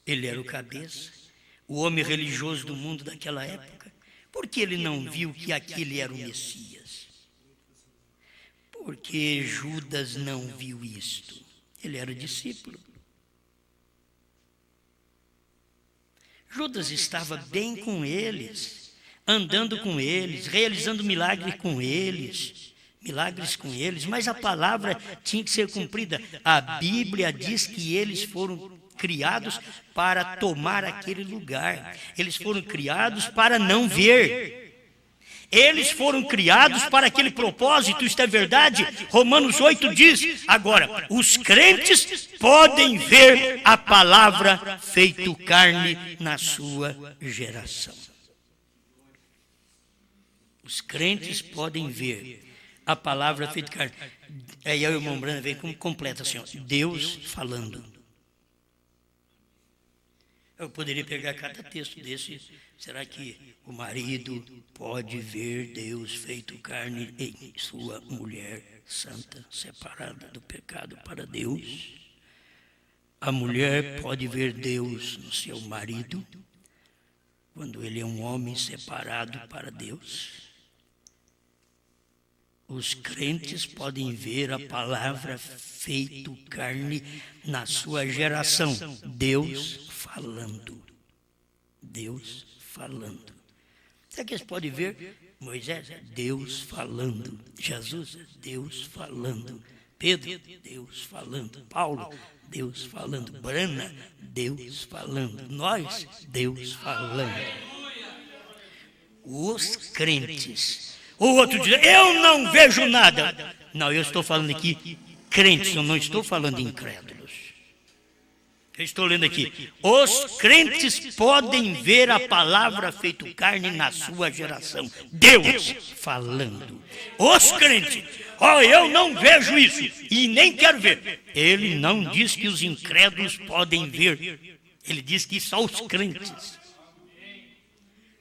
Ele era o cabeça, o homem religioso do mundo daquela época. Por que ele não viu que aquele era o Messias? Porque Judas não viu isto. Ele era discípulo. Judas estava bem com eles, andando com eles, realizando milagres com eles, mas a palavra tinha que ser cumprida. A Bíblia diz que eles foram criados para tomar aquele lugar. Eles foram criados para não ver. Eles foram criados para aquele propósito, isto é verdade? Romanos 8 diz, agora, os crentes podem ver a palavra feito carne na sua geração. Os crentes podem ver a palavra feito carne. Aí o irmão Brana vem como completa assim, ó, Deus falando. Eu poderia pegar cada texto desse. Será que o marido pode ver Deus feito carne em sua mulher santa, separada do pecado para Deus? A mulher pode ver Deus no seu marido, quando ele é um homem separado para Deus? Os crentes podem ver a palavra feito carne na sua geração. Deus falando. Deus falando. Será que eles podem ver? Moisés é Deus falando. Jesus é Deus falando. Pedro, Deus falando. Paulo, Deus falando. Brana, Deus falando. Nós, Deus falando. Os crentes. O outro diz, eu não vejo nada. Não, eu estou falando aqui crentes, eu não estou falando incrédulos. Eu estou lendo aqui. Os crentes podem ver a palavra feito carne na sua geração. Deus falando. Os crentes. Eu não vejo isso e nem quero ver. Ele não diz que os incrédulos podem ver. Ele diz que só os crentes.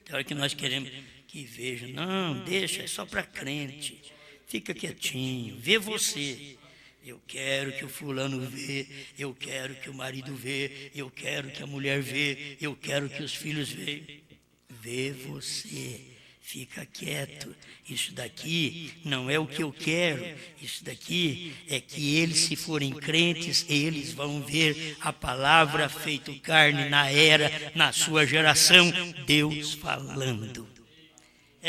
Então é que nós queremos que veja. Não, deixa, é só para crente. Fica quietinho, vê você. Eu quero que o fulano vê, eu quero que o marido vê, eu quero que a mulher vê, eu quero que os filhos vejam. Vê você, fica quieto. Isso daqui não é o que eu quero. Isso daqui é que eles, se forem crentes, eles vão ver a palavra feito carne na era, na sua geração, Deus falando.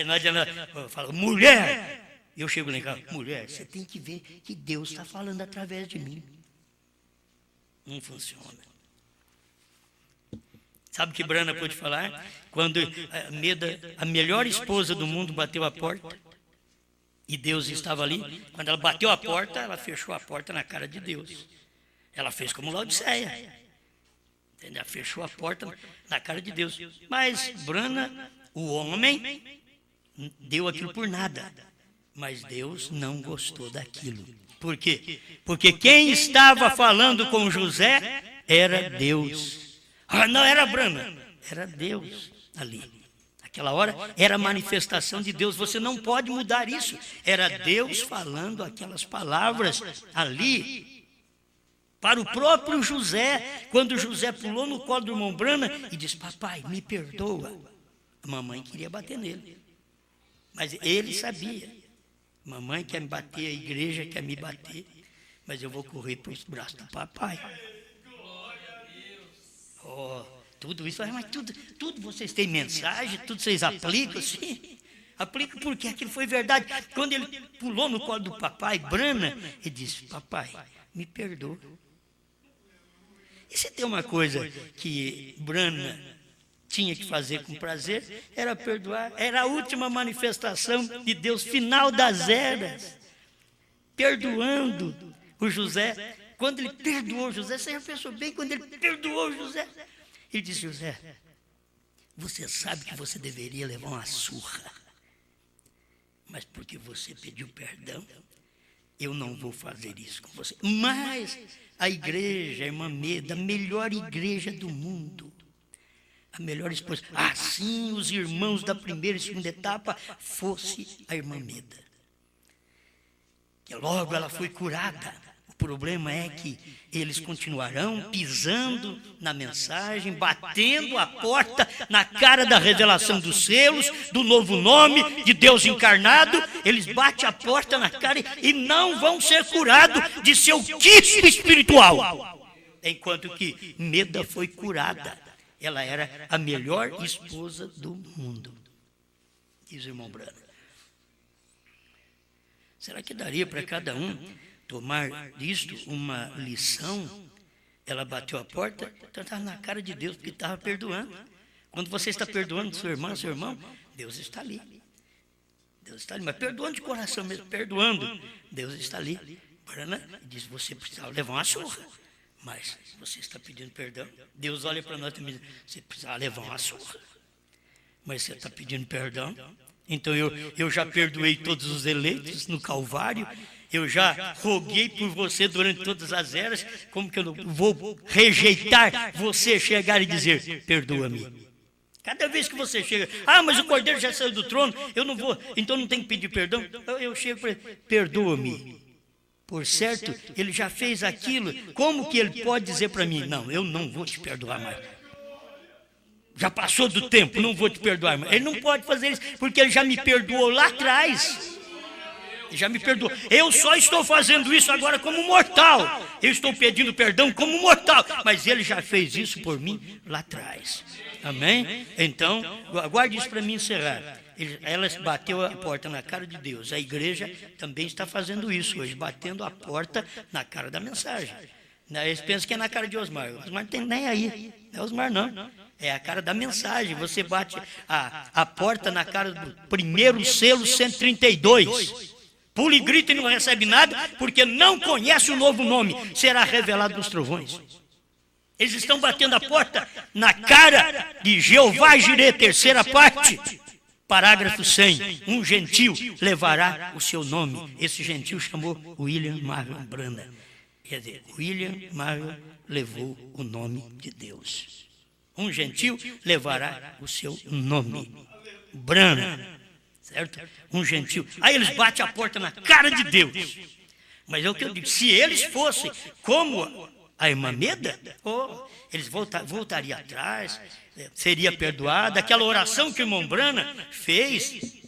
Não adianta falar, mulher. Eu chego lá em casa, mulher, você tem que ver que Deus está falando através de mim. Não funciona. Sabe o que Brana pôde falar? Quando a melhor esposa do mundo bateu a porta, e Deus estava ali, quando ela bateu a porta, ela fechou a porta na cara de Deus. Ela fez como Laodiceia. Entendeu? Ela fechou a porta na cara de Deus. Mas Brana, o homem, deu aquilo por nada. Mas Deus não gostou daquilo. Por quê? Porque quem estava falando com José era Deus. Ah, não era Brana, era Deus ali. Naquela hora era a manifestação de Deus. Você não pode mudar isso. Era Deus falando aquelas palavras ali para o próprio José. Quando José pulou no colo do irmão Brana e disse, papai, me perdoa. A mamãe queria bater nele. Mas ele sabia. Mamãe quer me bater, a igreja quer me bater, mas eu vou correr para os braços do papai. Oh, tudo isso, mas tudo vocês têm mensagem, tudo vocês aplicam, sim. Aplicam porque aquilo foi verdade. Quando ele pulou no colo do papai, Brana, ele disse, papai, me perdoa. E se tem uma coisa que Brana tinha que fazer com prazer, era perdoar. Era a última manifestação de Deus, final das eras, perdoando o José. Quando ele perdoou José, você já pensou bem, quando ele perdoou José, ele disse, José, você sabe que você deveria levar uma surra, mas porque você pediu perdão, eu não vou fazer isso com você. Mas a igreja, a irmã Meda, a melhor igreja do mundo, a melhor esposa, assim os irmãos da primeira e segunda etapa, fosse a irmã Meda. Que logo ela foi curada. O problema é que eles continuarão pisando na mensagem, batendo a porta na cara da revelação dos selos, do novo nome de Deus encarnado. Eles batem a porta na cara e não vão ser curados de seu quispo espiritual. Enquanto que Meda foi curada. Ela era a melhor esposa do mundo, diz o irmão Brana. Será que daria para cada um tomar disto uma lição? Ela bateu a porta, então estava na cara de Deus, porque estava perdoando. Quando você está perdoando seu irmão, Deus está ali. Deus está ali, mas perdoando de coração mesmo, perdoando, Deus está ali. Brana diz, você precisava levar uma surra. Mas você está pedindo perdão. Deus olha para nós e diz, você precisa levar uma surra. Mas você está pedindo perdão. Então eu já perdoei todos os eleitos no Calvário. Eu já roguei por você durante todas as eras. Como que eu não vou rejeitar você chegar e dizer, perdoa-me? Cada vez que você chega, mas o Cordeiro já saiu do trono, eu não vou, então não tenho que pedir perdão. Eu chego para ele, perdoa-me. Por certo, ele já fez aquilo, como que ele pode dizer para mim, não, eu não vou te perdoar mais. Já passou do tempo, não vou te perdoar mais. Ele não pode fazer isso, porque ele já me perdoou lá atrás. Ele já me perdoou. Eu só estou fazendo isso agora como mortal. Eu estou pedindo perdão como mortal, mas ele já fez isso por mim lá atrás. Amém? Então, aguarde isso para mim encerrar. Ela bateu a porta na cara de Deus. A igreja também está fazendo isso hoje, batendo a porta na cara da mensagem. Eles pensam que é na cara de Osmar. Osmar não tem nem aí. Não é Osmar, não. É a cara da mensagem. Você bate a porta na cara do primeiro selo 132. Pula e grita e não recebe nada, porque não conhece o novo nome. Será revelado nos trovões. Eles estão batendo a porta na cara de Jeová Jireh, terceira parte. Parágrafo 100, um gentil levará o seu nome. Esse gentil chamou William Marion Branham. Quer dizer, William Marion levou o nome de Deus. Um gentil levará o seu nome. Brana, certo? Um gentil. Aí eles batem a porta na cara de Deus. Mas é o que eu digo, se eles fossem como a irmã Meda, eles voltariam atrás, seria perdoada. Aquela oração que o irmão Brana fez,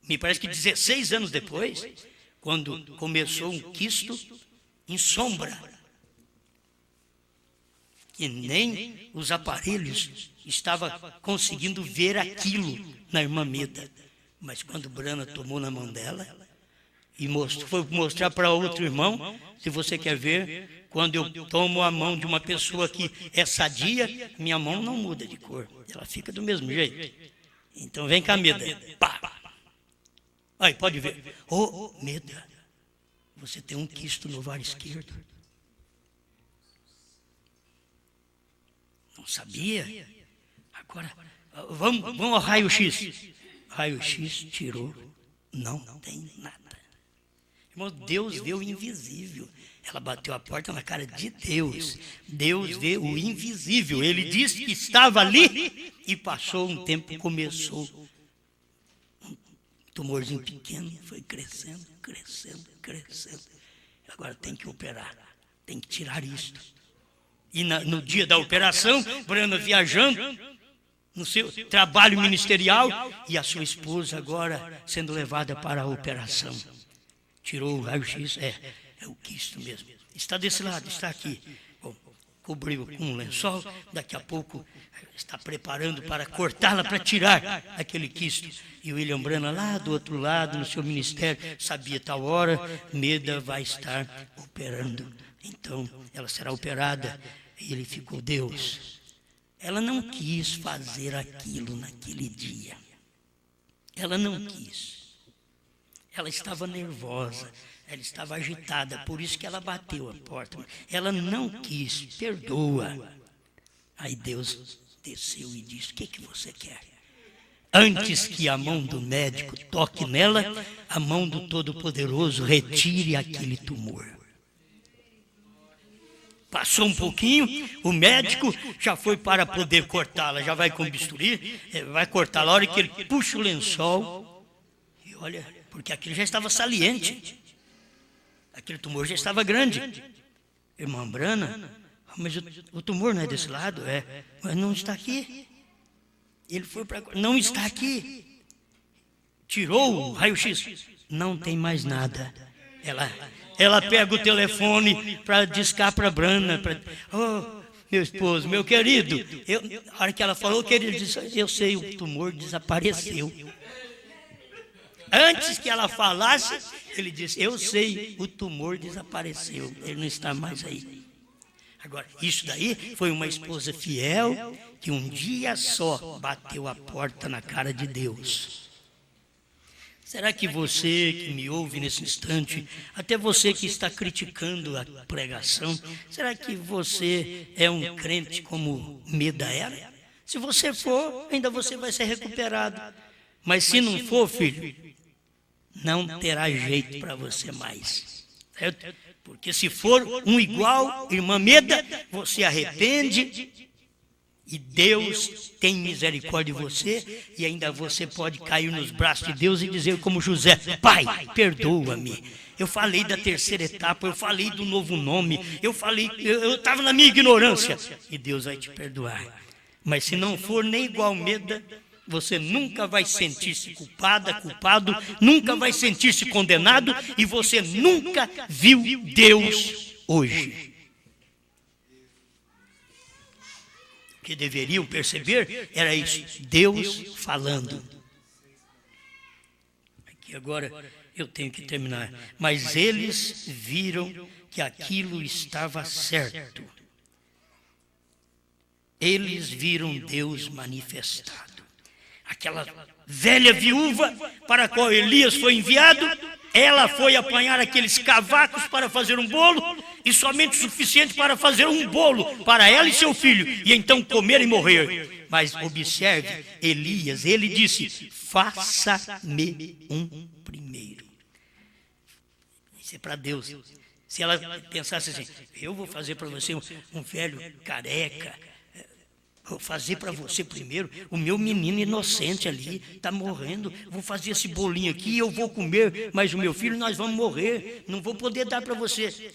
me parece que 16 anos depois, quando começou um quisto em sombra, que nem os aparelhos estavam conseguindo ver aquilo na irmã Meda. Mas quando Brana tomou na mão dela e foi mostrar para outro irmão, se você quer ver, quando eu tomo a mão de uma pessoa que é sadia, minha mão não muda de cor, ela fica do mesmo jeito. Então vem cá, Meda. Pá. Aí, pode ver. Meda, você tem um quisto no ovário esquerdo. Não sabia? Agora, vamos ao raio-x. Raio-x tirou, não tem nada. Irmão, Deus vê o invisível. Ela bateu a porta na cara de Deus. Deus vê o invisível. Ele disse que estava ali e passou um tempo, começou um tumorzinho pequeno, foi crescendo. Agora tem que operar, tem que tirar isto. E no dia da operação, Brana viajando no seu trabalho ministerial e a sua esposa agora sendo levada para a operação. Tirou o raio-x, é o quisto mesmo. Está desse lado, está aqui. Bom, cobriu com um lençol, daqui a pouco está preparando para cortá-la, para tirar aquele quisto. E o William Brana lá do outro lado, no seu ministério, sabia tal hora, Meda vai estar operando. Então, ela será operada. E ele ficou, Deus. Ela não quis fazer aquilo naquele dia. Ela não quis. Ela estava nervosa, ela estava agitada, por isso que ela bateu a porta. Ela não quis, perdoa. Aí Deus desceu e disse, o que você quer? Antes que a mão do médico toque nela, a mão do Todo-Poderoso retire aquele tumor. Passou um pouquinho, o médico já foi para poder cortá-la, já vai com bisturi, vai cortá-la. A hora que ele puxa o lençol, e olha, porque aquilo já estava saliente, aquele tumor já estava grande. Irmã Brana, mas o tumor não é desse lado? Mas não está aqui. Ele foi para... Não está aqui. Tirou o raio-x, não tem mais nada. Ela pega o telefone para discar para a Brana. Meu esposo, meu querido. A hora que ela falou, querido, disse, eu sei, o tumor desapareceu. Antes que ela falasse, ele disse, eu sei, o tumor desapareceu. Ele não está mais aí. Agora, isso daí foi uma esposa fiel que um dia só bateu a porta na cara de Deus. Será que você que me ouve nesse instante, até você que está criticando a pregação, será que você é um crente como Meda era? Se você for, ainda você vai ser recuperado. Mas se não for, filho, não terá jeito para você mais. Certo? Porque se for um igual, irmã Meda, você arrepende e Deus tem misericórdia de você e ainda você pode cair nos braços de Deus e dizer como José, Pai, perdoa-me. Eu falei da terceira etapa, eu falei do novo nome, eu estava na minha ignorância e Deus vai te perdoar. Mas se não for nem igual Meda, você nunca vai sentir-se culpado, nunca vai sentir-se condenado e você nunca viu Deus hoje. O que deveriam perceber era isso, Deus falando. Aqui agora eu tenho que terminar. Mas eles viram que aquilo estava certo. Eles viram Deus manifestado. Aquela velha viúva para a qual Elias foi enviado, ela foi apanhar aqueles cavacos para fazer um bolo, e somente o suficiente para fazer um bolo para ela e seu filho, e então comer e morrer. Mas observe, Elias, ele disse, faça-me um primeiro. Isso é para Deus. Se ela pensasse assim, eu vou fazer para você um velho careca, Vou fazer para você primeiro. O meu menino inocente ali está morrendo. Vou fazer esse bolinho aqui, eu vou comer, mas o meu filho nós vamos morrer. Não vou poder dar para você.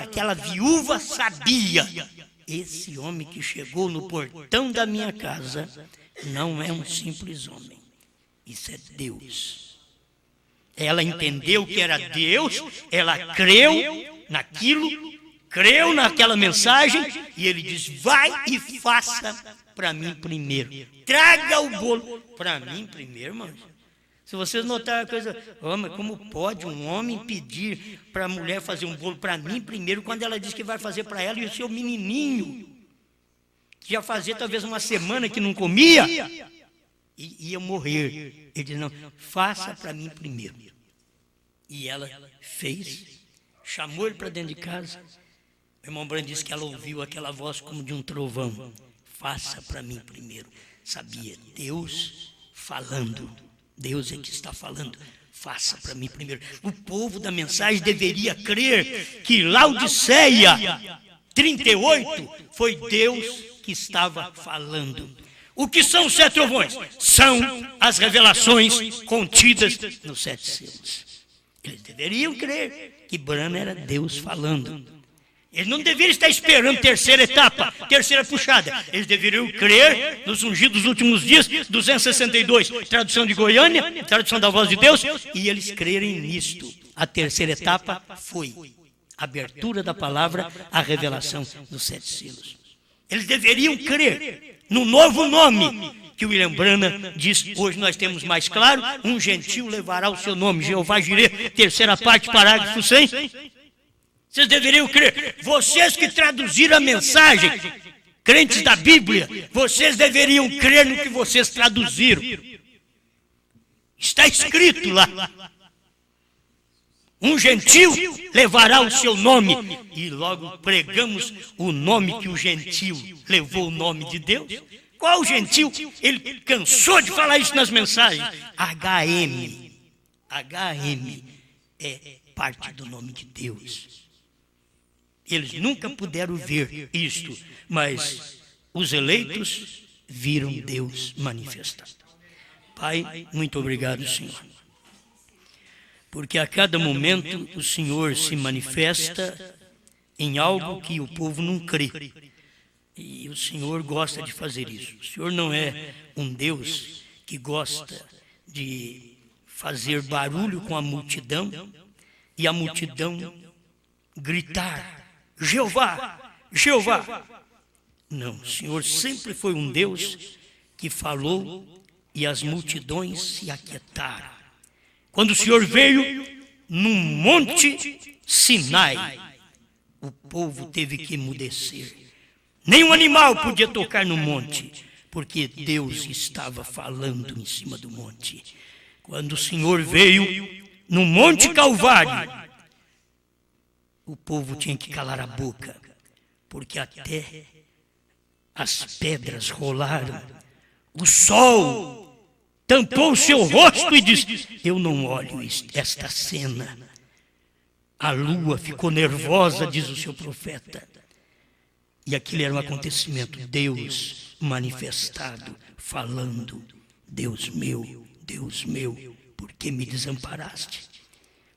Aquela viúva sabia. Esse homem que chegou no portão da minha casa não é um simples homem. Isso é Deus. Ela entendeu que era Deus, ela creu naquilo, creu naquela mensagem, e ele diz, vai e faça para mim primeiro. Traga o bolo para mim primeiro, irmãos. Se vocês notarem a coisa, mas como pode um homem pedir para a mulher fazer um bolo para mim primeiro, quando ela diz que vai fazer para ela e o seu menininho, que já fazia talvez uma semana que não comia, e ia morrer. Ele diz, não, faça para mim primeiro. E ela fez, chamou ele para dentro de casa. O irmão Branham disse que ela ouviu aquela voz como de um trovão. Faça para mim primeiro. Sabia, Deus falando. Deus é que está falando. Faça para mim primeiro. O povo da mensagem deveria crer que Laodiceia 38 foi Deus que estava falando. O que são os 7 trovões? São as revelações contidas nos 7 selos. Eles deveriam crer que Branham era Deus falando. Eles não deveriam estar esperando terceira etapa, terceira puxada. Eles deveriam crer nos ungidos dos últimos dias, 262, tradução de Goiânia, tradução da Voz de Deus, e eles crerem nisto. A terceira etapa foi a abertura da palavra, a revelação dos 7 selos. Eles deveriam crer no novo nome que William Branham diz, hoje nós temos mais claro, um gentil levará o seu nome, Jeová Jireh, terceira parte, parágrafo 100. Vocês deveriam crer. Vocês que traduziram a mensagem, crentes da Bíblia, vocês deveriam crer no que vocês traduziram. Está escrito lá. Um gentil levará o seu nome. E logo pregamos o nome que o gentil levou, o nome de Deus. Qual o gentil? Ele cansou de falar isso nas mensagens. HM. HM é parte do nome de Deus. Eles nunca puderam ver isto, mas os eleitos viram Deus manifestado. Pai, muito obrigado, Senhor. Porque a cada momento o Senhor se manifesta em algo que o povo não crê. E o Senhor gosta de fazer isso. O Senhor não é um Deus que gosta de fazer barulho com a multidão e a multidão gritar, Jeová, Jeová. Não, o Senhor sempre foi um Deus que falou e as multidões se aquietaram. Quando o Senhor veio num monte Sinai, o povo teve que emudecer. Nenhum animal podia tocar no monte, porque Deus estava falando em cima do monte. Quando o Senhor veio no Monte Calvário, o povo tinha que calar a boca, porque até as pedras rolaram. O sol tampou o seu rosto e disse, eu não olho esta cena. A lua ficou nervosa, diz o seu profeta. E aquilo era um acontecimento, Deus manifestado, falando, Deus meu, por que me desamparaste?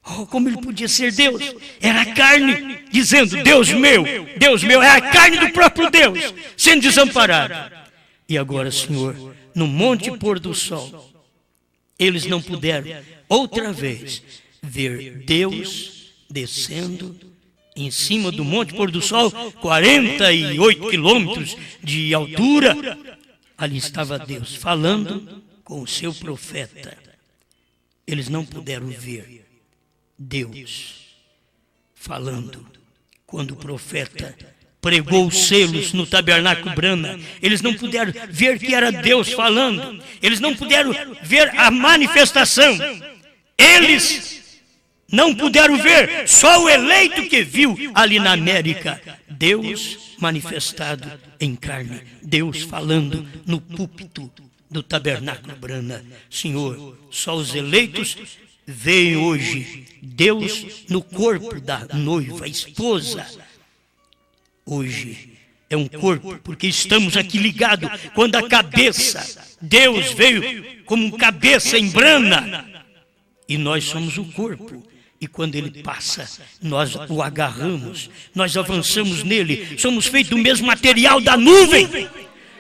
Oh, como ele podia ser Deus? Era a carne dizendo, Deus meu, é a carne do próprio Deus, sendo desamparado. E agora, Senhor, no monte pôr do sol, eles não puderam outra vez ver Deus descendo em cima do monte pôr do sol, 48 quilômetros de altura. Ali estava Deus falando com o seu profeta. Eles não puderam ver Deus falando. Quando o profeta pregou os selos no tabernáculo Branham, eles não puderam ver que era Deus falando. Eles não puderam ver a manifestação. Eles não puderam ver, só o eleito que viu ali na América. Deus manifestado em carne, Deus falando no púlpito do tabernáculo Branham. Senhor, só os eleitos veem hoje Deus no corpo da noiva, a esposa. Hoje é um corpo, porque estamos aqui ligados. Quando a cabeça, Deus veio como cabeça em brana, e nós somos o corpo. E quando ele passa, nós o agarramos, nós avançamos nele. Somos feitos do mesmo material da nuvem,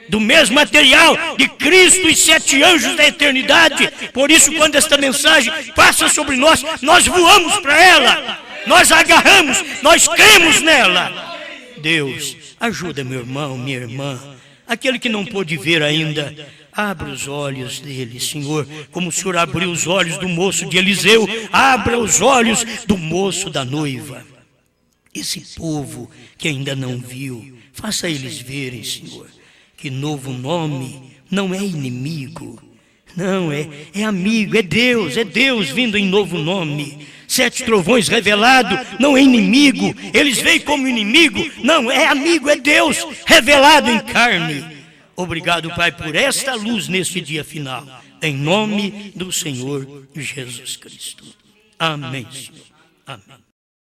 do mesmo material de Cristo e 7 anjos da eternidade. Por isso, quando esta mensagem passa sobre nós, nós voamos para ela, nós a agarramos, nós cremos nela. Deus, ajuda meu irmão, minha irmã, aquele que não pôde ver ainda. Abra os olhos dele, Senhor, como o Senhor abriu os olhos do moço de Eliseu. Abra os olhos do moço da noiva. Esse povo que ainda não viu, faça eles verem, Senhor, que novo nome não é inimigo, não, é amigo, é Deus vindo em novo nome. 7 trovões revelado, não é inimigo, eles veem como inimigo, não, é amigo, é Deus revelado em carne. Obrigado, Pai, por esta luz neste dia final, em nome do Senhor Jesus Cristo. Amém, Senhor. Amém.